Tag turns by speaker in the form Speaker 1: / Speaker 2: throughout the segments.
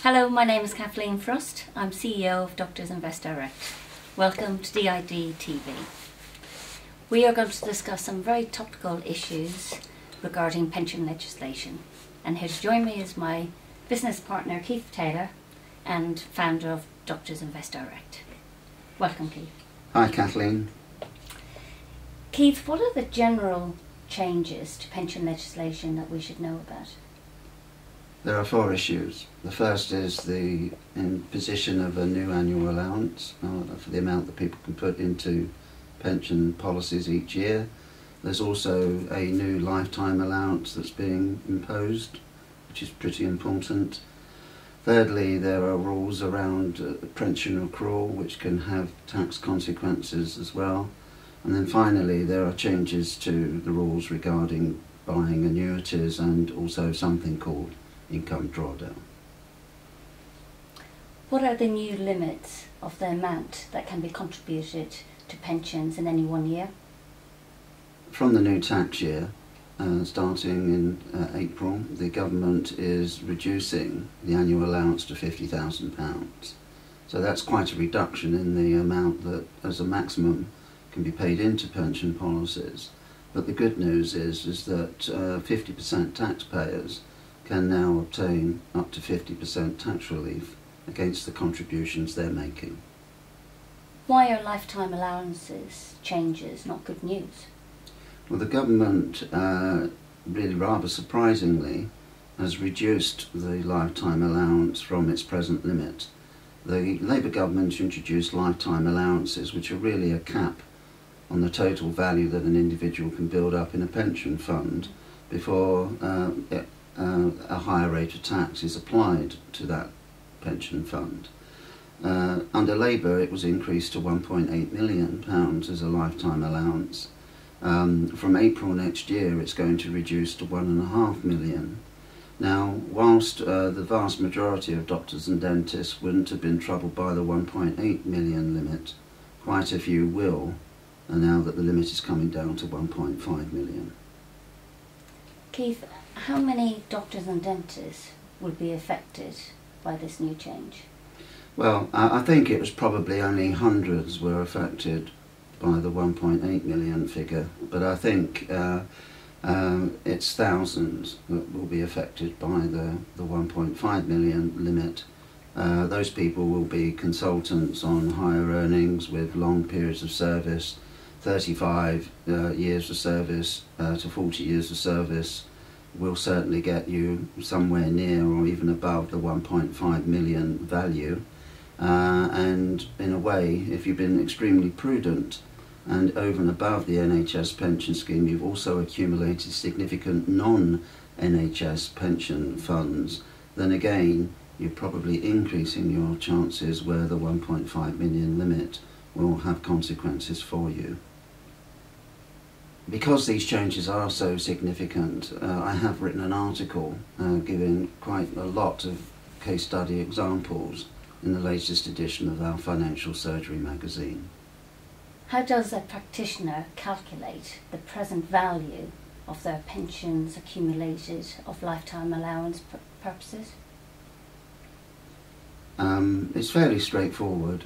Speaker 1: Hello, my name is Kathleen Frost. I'm CEO of Doctors Invest Direct. Welcome to DID TV. We are going to discuss some very topical issues regarding pension legislation. And here to join me is my business partner Keith Taylor and founder of Doctors Invest Direct. Welcome, Keith.
Speaker 2: Hi, Kathleen.
Speaker 1: Keith, what are the general changes to pension legislation that we should know about?
Speaker 2: There are four issues. The first is the imposition of a new annual allowance for the amount that people can put into pension policies each year. There's also a new lifetime allowance that's being imposed, which is pretty important. Thirdly, there are rules around pension accrual, which can have tax consequences as well. And then finally, there are changes to the rules regarding buying annuities and also something called income drawdown.
Speaker 1: What are the new limits of the amount that can be contributed to pensions in any 1 year?
Speaker 2: From the new tax year, starting in April, the government is reducing the annual allowance to £50,000. So that's quite a reduction in the amount that, as a maximum, can be paid into pension policies. But the good news is that 50% taxpayers can now obtain up to 50% tax relief against the contributions they're making.
Speaker 1: Why are lifetime allowances changes not good news?
Speaker 2: Well, the government, really rather surprisingly, has reduced the lifetime allowance from its present limit. The Labour government introduced lifetime allowances, which are really a cap on the total value that an individual can build up in a pension fund before a higher rate of tax is applied to that pension fund. Under Labour, it was increased to £1.8 million as a lifetime allowance. From April next year, it's going to reduce to £1.5 million. Now, whilst the vast majority of doctors and dentists wouldn't have been troubled by the 1.8 million limit, quite a few will, and now that the limit is coming down to 1.5 million.
Speaker 1: Keith, how many doctors and dentists will be affected by this new change?
Speaker 2: Well, I think it was probably only hundreds were affected by the 1.8 million figure, but I think it's thousands that will be affected by the 1.5 million limit. Those people will be consultants on higher earnings with long periods of service, 35 years of service to 40 years of service will certainly get you somewhere near or even above the 1.5 million value. And in a way, if you've been extremely prudent and over and above the NHS pension scheme, you've also accumulated significant non-NHS pension funds, then again, you're probably increasing your chances where the 1.5 million limit will have consequences for you. Because these changes are so significant, I have written an article giving quite a lot of case study examples in the latest edition of our Financial Surgery magazine.
Speaker 1: How does a practitioner calculate the present value of their pensions accumulated of lifetime allowance purposes?
Speaker 2: It's fairly straightforward.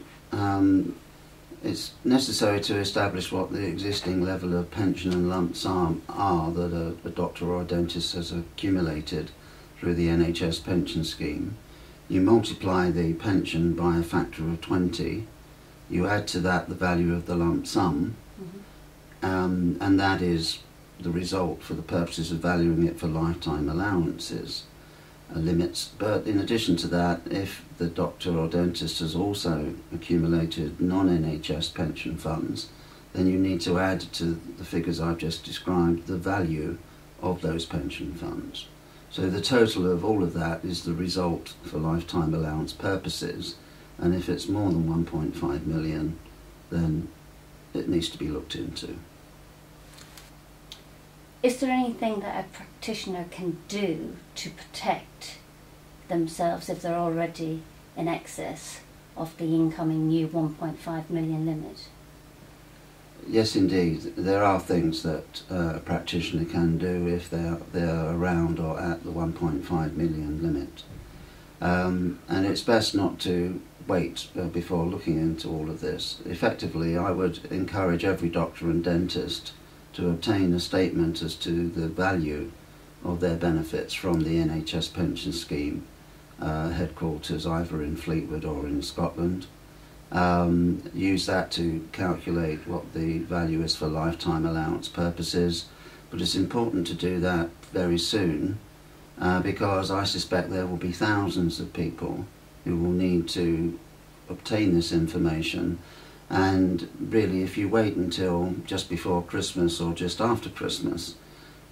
Speaker 2: It's necessary to establish what the existing level of pension and lump sum are that a doctor or a dentist has accumulated through the NHS pension scheme. You multiply the pension by a factor of 20, you add to that the value of the lump sum, and that is the result for the purposes of valuing it for lifetime allowances. Limits, but in addition to that, if the doctor or dentist has also accumulated non-NHS pension funds, then you need to add to the figures I've just described the value of those pension funds. So the total of all of that is the result for lifetime allowance purposes, and if it's more than 1.5 million, then it needs to be looked into.
Speaker 1: Is there anything that a practitioner can do to protect themselves if they're already in excess of the incoming new 1.5 million limit?
Speaker 2: Yes, indeed. There are things that a practitioner can do if they're around or at the 1.5 million limit. And it's best not to wait before looking into all of this. Effectively, I would encourage every doctor and dentist to obtain a statement as to the value of their benefits from the NHS pension scheme headquarters either in Fleetwood or in Scotland. Use that to calculate what the value is for lifetime allowance purposes, but it's important to do that very soon because I suspect there will be thousands of people who will need to obtain this information, and really if you wait until just before Christmas or just after Christmas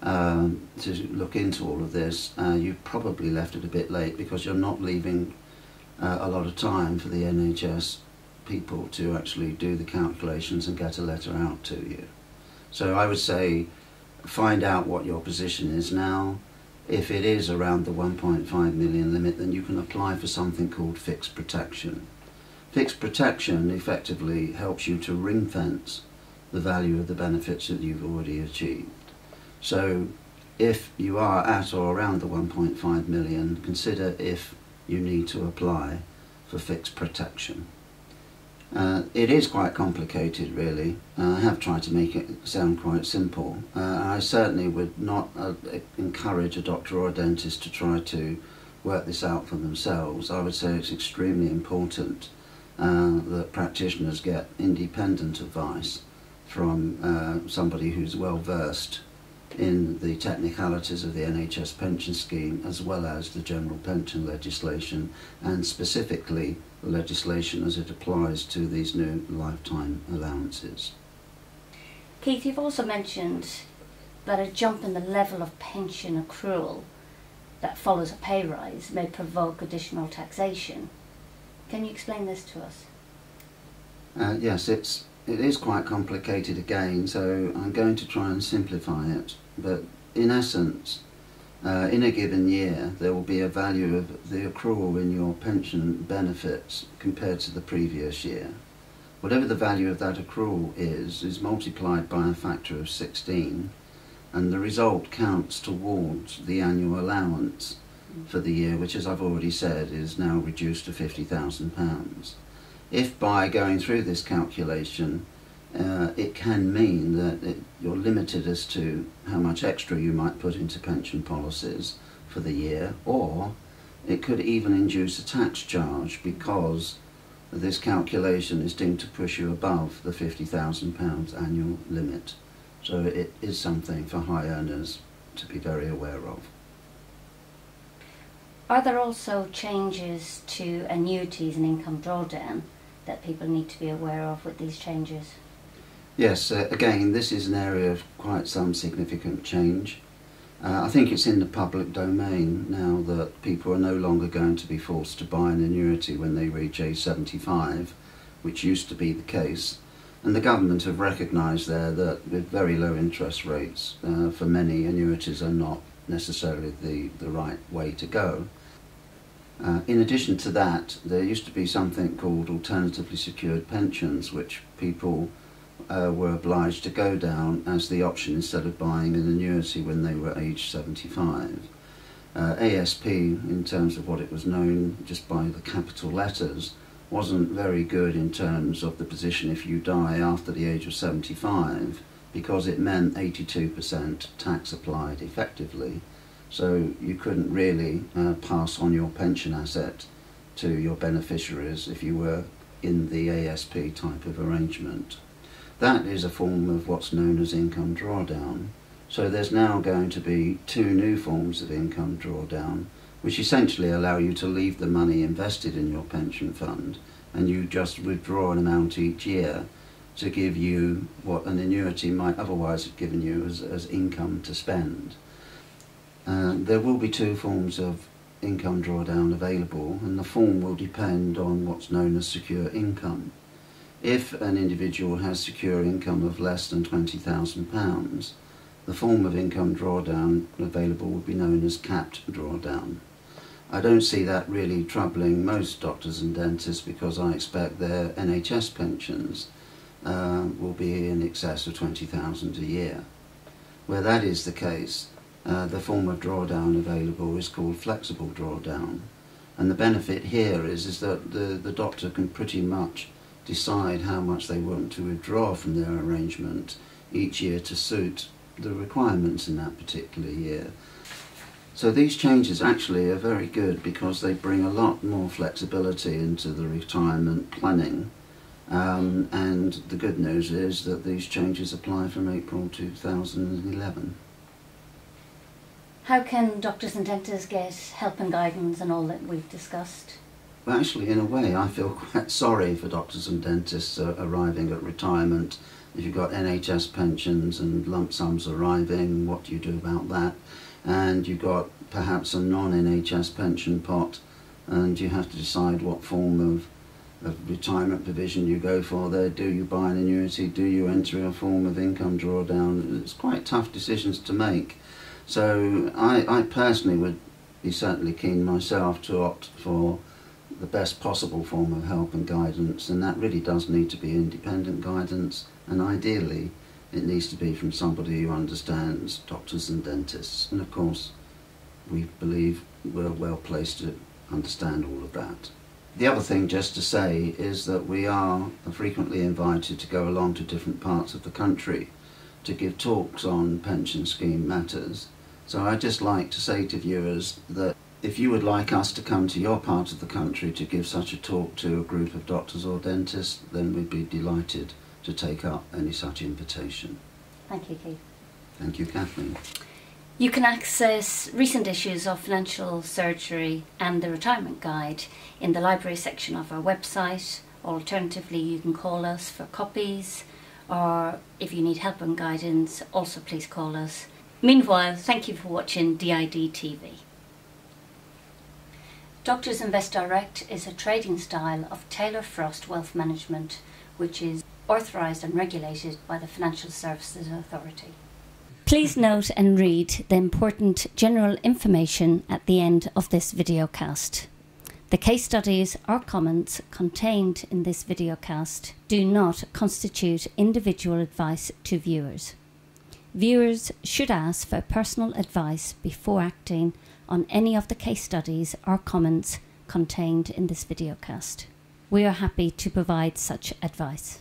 Speaker 2: to look into all of this, you've probably left it a bit late because you're not leaving a lot of time for the NHS people to actually do the calculations and get a letter out to you. So I would say find out what your position is now. If it is around the 1.5 million limit, then you can apply for something called fixed protection. Fixed protection effectively helps you to ring fence the value of the benefits that you've already achieved. So if you are at or around the 1.5 million, consider if you need to apply for fixed protection. It is quite complicated, really. I have tried to make it sound quite simple. I certainly would not encourage a doctor or a dentist to try to work this out for themselves. I would say it's extremely important that practitioners get independent advice from somebody who's well versed in the technicalities of the NHS pension scheme, as well as the general pension legislation, and specifically the legislation as it applies to these new lifetime allowances.
Speaker 1: Keith, you've also mentioned that a jump in the level of pension accrual that follows a pay rise may provoke additional taxation. Can you explain this to us?
Speaker 2: Yes, it is quite complicated again, so I'm going to try and simplify it. But in essence, in a given year, there will be a value of the accrual in your pension benefits compared to the previous year. Whatever the value of that accrual is multiplied by a factor of 16, and the result counts towards the annual allowance for the year, which, as I've already said, is now reduced to £50,000. If by going through this calculation it can mean that you're limited as to how much extra you might put into pension policies for the year, or it could even induce a tax charge because this calculation is deemed to push you above the £50,000 annual limit. So it is something for high earners to be very aware of.
Speaker 1: Are there also changes to annuities and income drawdown that people need to be aware of with these changes?
Speaker 2: Yes, again, this is an area of quite some significant change. I think it's in the public domain now that people are no longer going to be forced to buy an annuity when they reach age 75, which used to be the case. And the government have recognised there that with very low interest rates, for many, annuities are not necessarily the right way to go. In addition to that, there used to be something called alternatively secured pensions, which people were obliged to go down as the option instead of buying an annuity when they were aged 75. ASP, in terms of what it was known just by the capital letters, wasn't very good in terms of the position if you die after the age of 75, because it meant 82% tax applied effectively. So you couldn't really pass on your pension asset to your beneficiaries if you were in the ASP type of arrangement. That is a form of what's known as income drawdown. So there's now going to be two new forms of income drawdown, which essentially allow you to leave the money invested in your pension fund and you just withdraw an amount each year to give you what an annuity might otherwise have given you as income to spend. There will be two forms of income drawdown available, and the form will depend on what's known as secure income. If an individual has secure income of less than £20,000, the form of income drawdown available would be known as capped drawdown. I don't see that really troubling most doctors and dentists because I expect their NHS pensions will be in excess of £20,000 a year. Where that is the case, the form of drawdown available is called flexible drawdown, And the benefit here is that the doctor can pretty much decide how much they want to withdraw from their arrangement each year to suit the requirements in that particular year. So these changes actually are very good because they bring a lot more flexibility into the retirement planning. And the good news is that these changes apply from April 2011.
Speaker 1: How can doctors and dentists get help and guidance and all that we've discussed?
Speaker 2: Well, actually, in a way, I feel quite sorry for doctors and dentists arriving at retirement. If you've got NHS pensions and lump sums arriving, what do you do about that? And you've got perhaps a non-NHS pension pot, and you have to decide what form of retirement provision you go for there. Do you buy an annuity? Do you enter a form of income drawdown? It's quite tough decisions to make. So I personally would be certainly keen myself to opt for the best possible form of help and guidance, and that really does need to be independent guidance, and ideally it needs to be from somebody who understands doctors and dentists, and of course we believe we're well placed to understand all of that. The other thing just to say is that we are frequently invited to go along to different parts of the country to give talks on pension scheme matters. So I'd just like to say to viewers that if you would like us to come to your part of the country to give such a talk to a group of doctors or dentists, then we'd be delighted to take up any such invitation.
Speaker 1: Thank you, Keith.
Speaker 2: Thank you, Kathleen.
Speaker 1: You can access recent issues of Financial Surgery and the Retirement Guide in the library section of our website. Alternatively, you can call us for copies, or if you need help and guidance, also please call us. Meanwhile, thank you for watching DID TV. Doctors Invest Direct is a trading style of Taylor Frost Wealth Management, which is authorised and regulated by the Financial Services Authority. Please note and read the important general information at the end of this videocast. The case studies or comments contained in this videocast do not constitute individual advice to viewers. Viewers should ask for personal advice before acting on any of the case studies or comments contained in this videocast. We are happy to provide such advice.